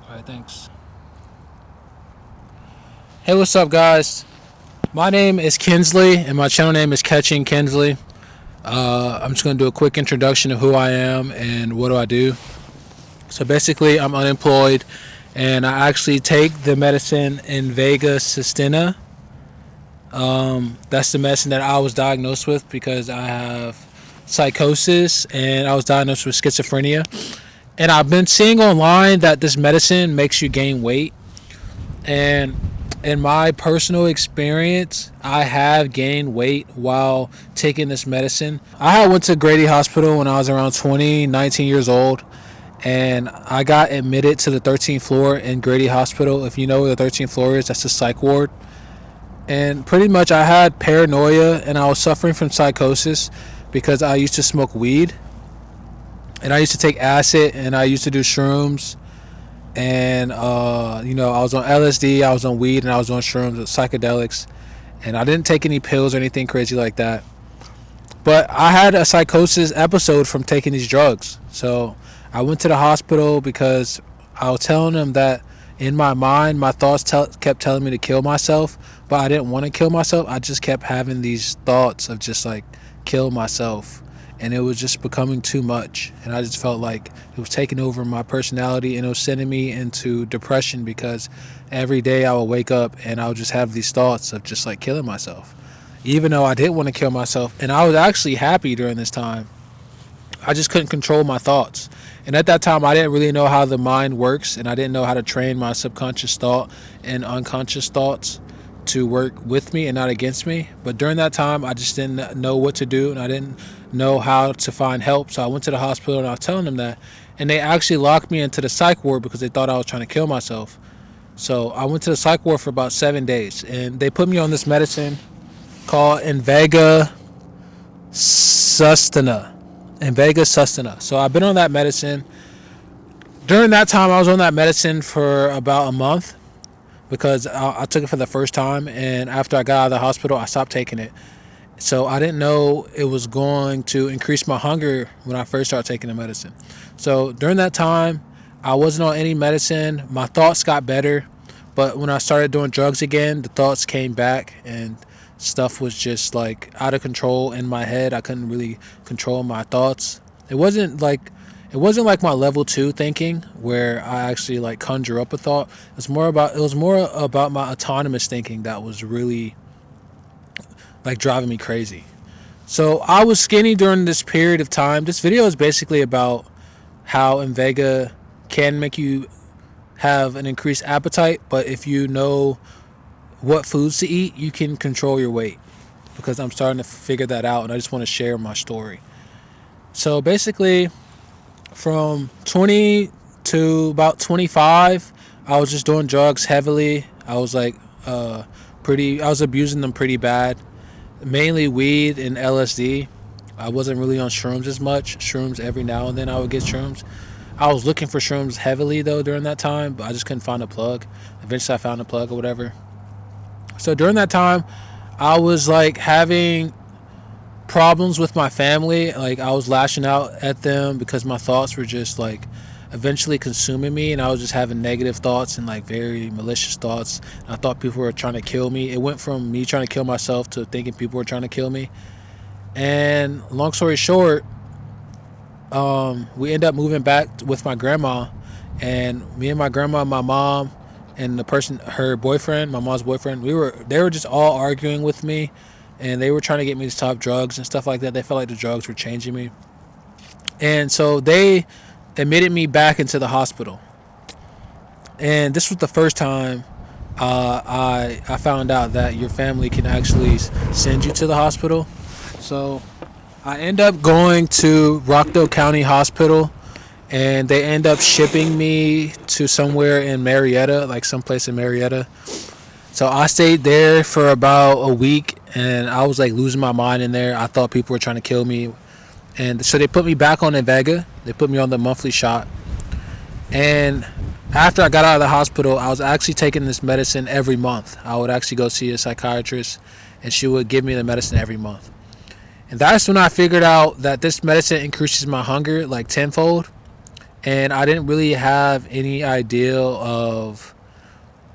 All right, thanks. Hey, what's up, guys? My name is Kensley, and my channel name is Catching Kensley. I'm just going to do a quick introduction of who I am and what do I do. So basically, I'm unemployed, and I actually take the medicine invega sustenna. That's the medicine that I was diagnosed with because I have psychosis and I was diagnosed with schizophrenia. And I've been seeing online that this medicine makes you gain weight. And in my personal experience, I have gained weight while taking this medicine. I went to Grady Hospital when I was around 20, 19 years old, and I got admitted to the 13th floor in Grady Hospital. If you know where the 13th floor is, that's the psych ward. And pretty much I had paranoia and I was suffering from psychosis because I used to smoke weed and I used to take acid and I used to do shrooms. And I was on LSD, I was on weed, and I was on shrooms, psychedelics, and I didn't take any pills or anything crazy like that. But I had a psychosis episode from taking these drugs. So I went to the hospital because I was telling them that in my mind, my thoughts kept telling me to kill myself, but I didn't want to kill myself. I just kept having these thoughts of just like kill myself, and it was just becoming too much, and I just felt like it was taking over my personality, and it was sending me into depression because every day I would wake up and I would just have these thoughts of just like killing myself, even though I didn't want to kill myself. And I was actually happy during this time. I just couldn't control my thoughts, and at that time I didn't really know how the mind works, and I didn't know how to train my subconscious thought and unconscious thoughts to work with me and not against me. But during that time, I just didn't know what to do, and I didn't know how to find help. So I went to the hospital and I was telling them that, and they actually locked me into the psych ward because they thought I was trying to kill myself. So I went to the psych ward for about 7 days, and they put me on this medicine called invega sustenna. Invega sustenna. So I've been on that medicine. During that time, I was on that medicine for about a month because I took it for the first time, and after I got out of the hospital, I stopped taking it. So I didn't know it was going to increase my hunger when I first started taking the medicine. So during that time, I wasn't on any medicine. My thoughts got better, but when I started doing drugs again, the thoughts came back and stuff was just like out of control in my head. I couldn't really control my thoughts. It wasn't like my level 2 thinking where I actually like conjure up a thought. It was more about my autonomous thinking that was really like driving me crazy. So I was skinny during this period of time. This video is basically about how invega can make you have an increased appetite, but if you know what foods to eat, you can control your weight, because I'm starting to figure that out and I just want to share my story. So basically, from 20 to about 25, I was just doing drugs heavily. I was like I was abusing them pretty bad, mainly weed and LSD. I wasn't really on shrooms as much. Shrooms every now and then I would get shrooms. I was looking for shrooms heavily though during that time, but I just couldn't find a plug. Eventually I found a plug or whatever. So during that time, I was like having problems with my family. Like I was lashing out at them because my thoughts were just like eventually consuming me, and I was just having negative thoughts and like very malicious thoughts. I thought people were trying to kill me. It went from me trying to kill myself to thinking people were trying to kill me. And long story short, we ended up moving back with my grandma, and me and my grandma, my mom, and the person, her boyfriend, my mom's boyfriend, they were just all arguing with me, and they were trying to get me to stop drugs and stuff like that. They felt like the drugs were changing me, and so they admitted me back into the hospital. And this was the first time I found out that your family can actually send you to the hospital. So I end up going to Rockdale County Hospital, and they end up shipping me to somewhere in Marietta, like someplace in Marietta. So I stayed there for about a week, and I was like losing my mind in there. I thought people were trying to kill me. And so they put me back on invega. They put me on the monthly shot. And after I got out of the hospital, I was actually taking this medicine every month. I would actually go see a psychiatrist, and she would give me the medicine every month. And that's when I figured out that this medicine increases my hunger like tenfold. and I didn't really have any idea of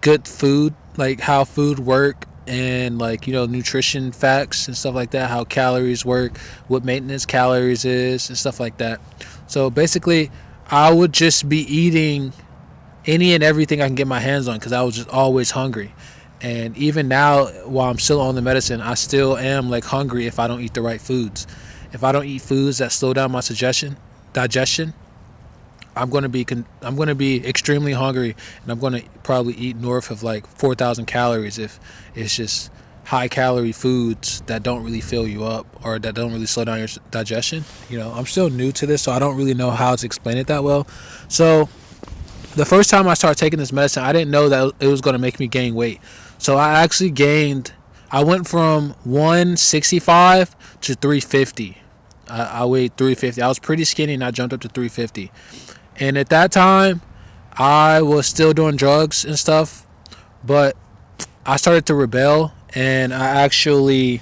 good food, like how food work, and like nutrition facts and stuff like that, how calories work, what maintenance calories is and stuff like that. So basically I would just be eating any and everything I can get my hands on because I was just always hungry. And even now, while I'm still on the medicine, I still am like hungry if I don't eat the right foods. If I don't eat foods that slow down my digestion, I'm going to be extremely hungry, and I'm going to probably eat north of like 4,000 calories if it's just high calorie foods that don't really fill you up or that don't really slow down your digestion. I'm still new to this, so I don't really know how to explain it that well. So the first time I started taking this medicine, I didn't know that it was going to make me gain weight. So I went from 165 to 350. I weighed 350. I was pretty skinny, and I jumped up to 350. And at that time, I was still doing drugs and stuff, but I started to rebel, and I actually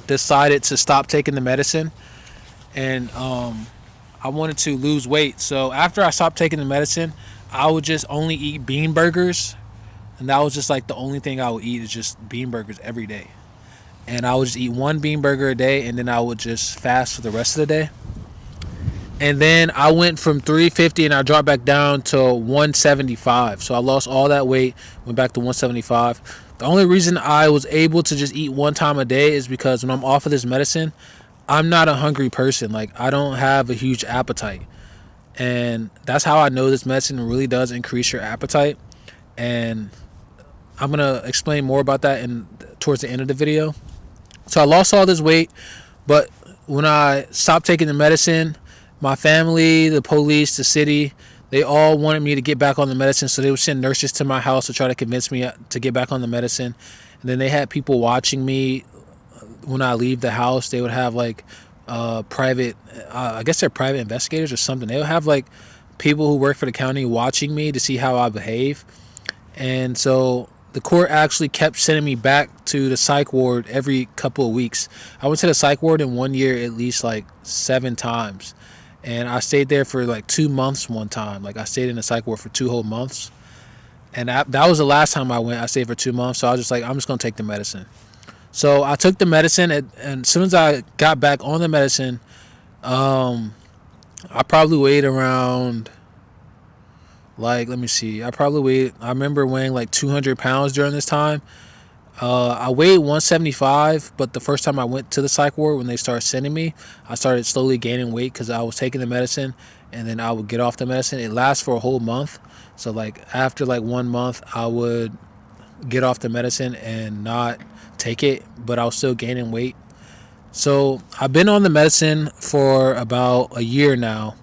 decided to stop taking the medicine, and I wanted to lose weight. So after I stopped taking the medicine, I would just only eat bean burgers, and that was just like the only thing I would eat is just bean burgers every day. And I would just eat one bean burger a day, and then I would just fast for the rest of the day. And then I went from 350 and I dropped back down to 175. So I lost all that weight, went back to 175. The only reason I was able to just eat one time a day is because when I'm off of this medicine, I'm not a hungry person. Like, I don't have a huge appetite. And that's how I know this medicine really does increase your appetite. And I'm going to explain more about that towards the end of the video. So I lost all this weight, but when I stopped taking the medicine, my family, the police, the city, they all wanted me to get back on the medicine, so they would send nurses to my house to try to convince me to get back on the medicine. And then they had people watching me when I leave the house. They would have like private, I guess they're private investigators or something. They would have like people who work for the county watching me to see how I behave. And so the court actually kept sending me back to the psych ward every couple of weeks. I went to the psych ward in 1 year at least like 7 times. And I stayed there for like 2 months one time. Like, I stayed in the psych ward for 2 whole months. And that was the last time I went. I stayed for 2 months. So I was just like, I'm just going to take the medicine. So I took the medicine. And as soon as I got back on the medicine, I probably weighed around, like, let me see. I remember weighing like 200 pounds during this time. I weighed 175, but the first time I went to the psych ward, when they started sending me, I started slowly gaining weight because I was taking the medicine, and then I would get off the medicine. It lasts for a whole month. So like after like 1 month, I would get off the medicine and not take it, but I was still gaining weight. So I've been on the medicine for about a year now,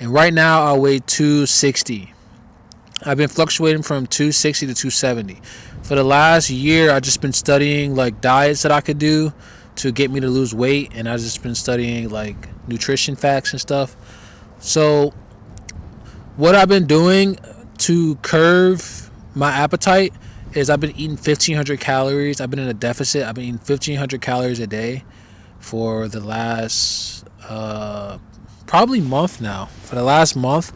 and right now I weigh 260. I've been fluctuating from 260 to 270. For the last year, I've just been studying like diets that I could do to get me to lose weight, and I've just been studying like nutrition facts and stuff. So what I've been doing to curb my appetite is I've been eating 1,500 calories. I've been in a deficit. I've been eating 1,500 calories a day for the last probably month now. For the last month,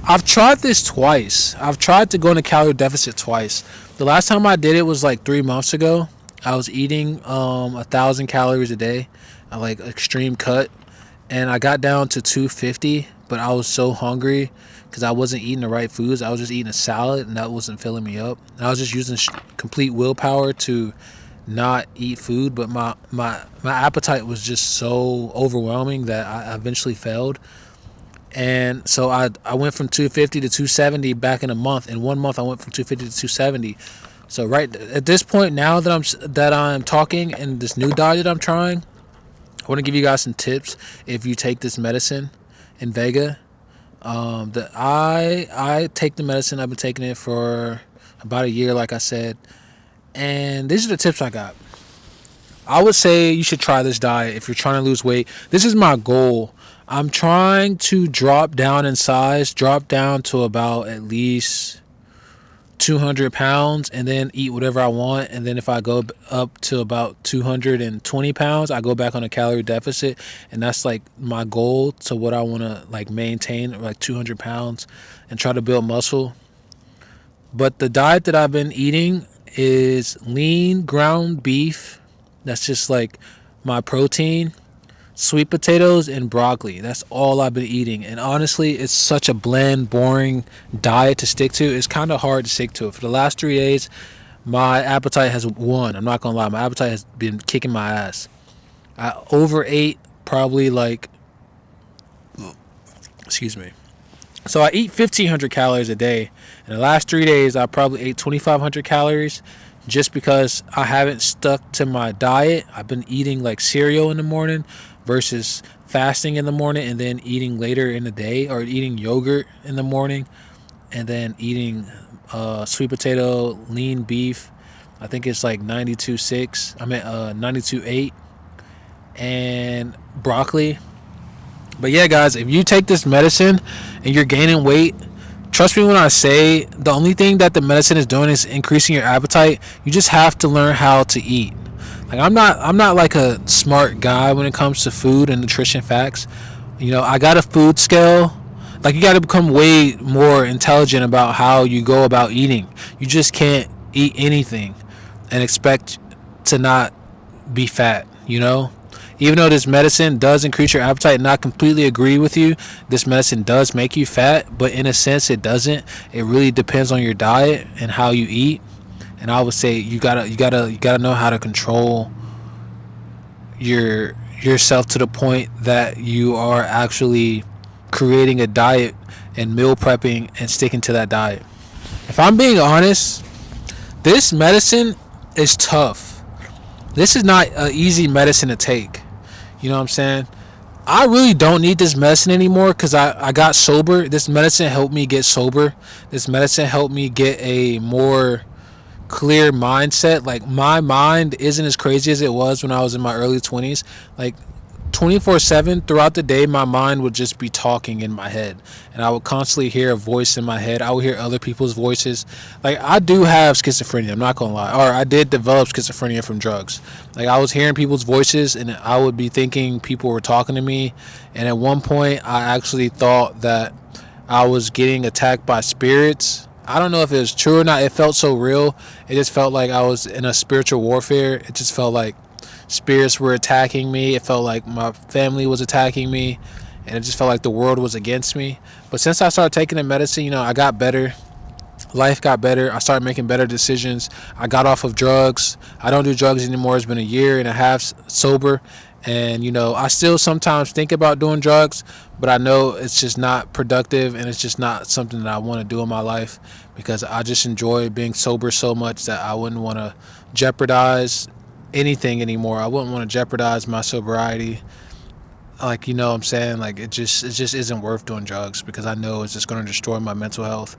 I've tried this twice. I've tried to go in a calorie deficit twice. The last time I did it was like 3 months ago. I was eating 1,000 calories a day, like extreme cut, and I got down to 250. But I was so hungry because I wasn't eating the right foods. I was just eating a salad, and that wasn't filling me up. And I was just using complete willpower to not eat food. But my appetite was just so overwhelming that I eventually failed. And so I went from 250 to 270 back in a month. In 1 month, I went from 250 to 270. So right at this point now that I'm talking and this new diet that I'm trying, I want to give you guys some tips if you take this medicine, invega. That I take the medicine. I've been taking it for about a year, like I said. And these are the tips I got. I would say you should try this diet if you're trying to lose weight. This is my goal. I'm trying to drop down in size, drop down to about at least 200 pounds and then eat whatever I want. And then if I go up to about 220 pounds, I go back on a calorie deficit. And that's like my goal to what I want to like maintain, like 200 pounds and try to build muscle. But the diet that I've been eating is lean ground beef. That's just like my protein, sweet potatoes, and broccoli. That's all I've been eating. And honestly, it's such a bland, boring diet to stick to. It's kind of hard to stick to it. For the last 3 days, my appetite has won. I'm not going to lie. My appetite has been kicking my ass. I overate probably like, excuse me. So I eat 1,500 calories a day. In the last 3 days, I probably ate 2,500 calories just because I haven't stuck to my diet. I've been eating like cereal in the morning versus fasting in the morning and then eating later in the day, or eating yogurt in the morning and then eating sweet potato, lean beef. I think it's like 92.6. I mean 92.8, and broccoli. But yeah, guys, if you take this medicine and you're gaining weight, trust me when I say the only thing that the medicine is doing is increasing your appetite. You just have to learn how to eat. Like I'm not like a smart guy when it comes to food and nutrition facts. I got a food scale. Like, you got to become way more intelligent about how you go about eating. You just can't eat anything and expect to not be fat, Even though this medicine does increase your appetite, and I completely agree with you, this medicine does make you fat, but in a sense it doesn't. It really depends on your diet and how you eat. And I would say you gotta know how to control yourself to the point that you are actually creating a diet and meal prepping and sticking to that diet. If I'm being honest, this medicine is tough. This is not an easy medicine to take. You know what I'm saying? I really don't need this medicine anymore because I got sober. This medicine helped me get sober. This medicine helped me get a more clear mindset. Like, my mind isn't as crazy as it was when I was in my early 20s. Like, 24/7 throughout the day, my mind would just be talking in my head, and I would constantly hear a voice in my head. I would hear other people's voices. Like, I do have schizophrenia, I'm not gonna lie, or I did develop schizophrenia from drugs. Like, I was hearing people's voices and I would be thinking people were talking to me, and at one point I actually thought that I was getting attacked by spirits. I don't know if it was true or not. It felt so real. It just felt like I was in a spiritual warfare. It just felt like spirits were attacking me. It felt like my family was attacking me, and it just felt like the world was against me. But since I started taking the medicine, I got better. Life got better. I started making better decisions. I got off of drugs. I don't do drugs anymore. It's been a year and a half sober, and I still sometimes think about doing drugs, but I know it's just not productive, and it's just not something that I want to do in my life, because I just enjoy being sober so much that I wouldn't want to jeopardize anything anymore. I wouldn't want to jeopardize my sobriety. Like, what I'm saying? Like, it just isn't worth doing drugs, because I know it's just going to destroy my mental health.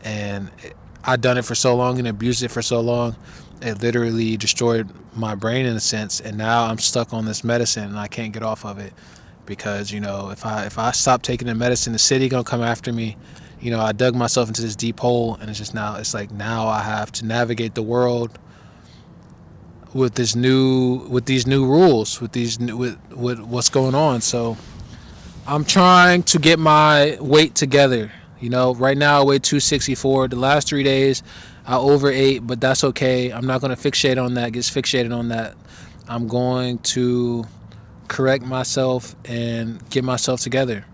And I've done it for so long and abused it for so long. It literally destroyed my brain in a sense, and now I'm stuck on this medicine and I can't get off of it, because if I stop taking the medicine, the city gonna come after me. I dug myself into this deep hole, and it's like now I have to navigate the world with these new rules, with what's going on. So I'm trying to get my weight together. Right now I weigh 264. The last 3 days I overate, but that's okay. I'm not going to fixate on that, get fixated on that. I'm going to correct myself and get myself together.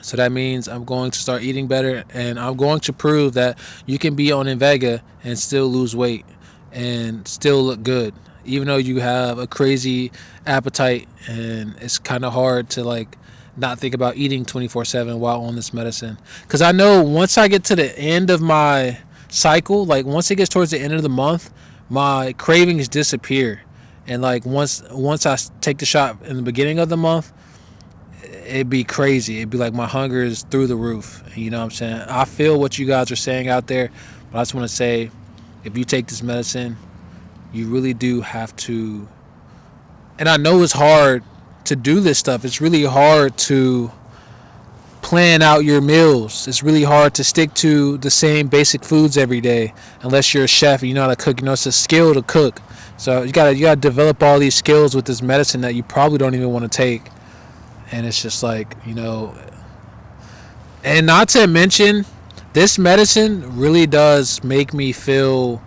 So that means I'm going to start eating better, and I'm going to prove that you can be on invega and still lose weight and still look good, even though you have a crazy appetite, and it's kind of hard to like not think about eating 24/7 while on this medicine. Because I know once I get to the end of my cycle, like once it gets towards the end of the month, my cravings disappear. And like once I take the shot in the beginning of the month, it'd be crazy. It'd be like my hunger is through the roof. You know what I'm saying? I feel what you guys are saying out there, but I just want to say, if you take this medicine, you really do have to. And I know it's hard to do this stuff. It's really hard to plan out your meals. It's really hard to stick to the same basic foods every day unless you're a chef and you know how to cook. You know, it's a skill to cook. So you gotta develop all these skills with this medicine that you probably don't even want to take. And it's just like, and not to mention, this medicine really does make me feel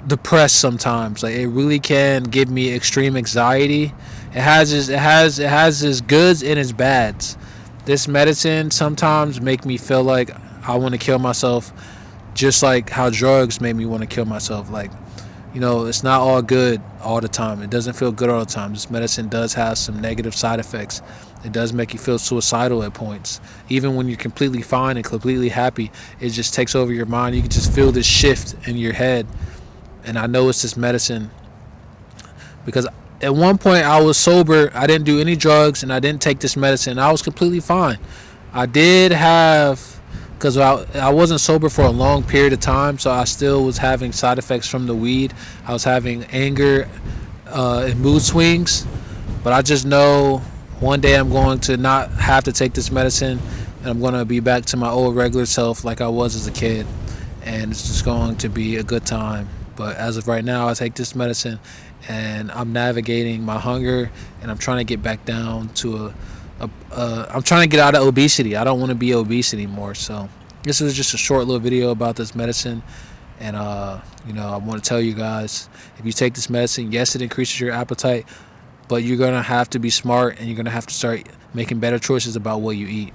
depressed sometimes. Like, it really can give me extreme anxiety. It has its goods and its bads. This medicine sometimes make me feel like I want to kill myself, just like how drugs made me want to kill myself. Like, it's not all good all the time. It doesn't feel good all the time. This medicine does have some negative side effects. It does make you feel suicidal at points. Even when you're completely fine and completely happy, it just takes over your mind. You can just feel this shift in your head. And I know it's this medicine because at one point I was sober. I didn't do any drugs and I didn't take this medicine. I was completely fine. I did have, because I wasn't sober for a long period of time, so I still was having side effects from the weed. I was having anger and mood swings. But I just know one day I'm going to not have to take this medicine and I'm going to be back to my old regular self like I was as a kid. And it's just going to be a good time. But as of right now, I take this medicine and I'm navigating my hunger and I'm trying to get back down to I'm trying to get out of obesity. I don't want to be obese anymore. So this was just a short little video about this medicine. And, I want to tell you guys, if you take this medicine, yes, it increases your appetite, but you're going to have to be smart and you're going to have to start making better choices about what you eat.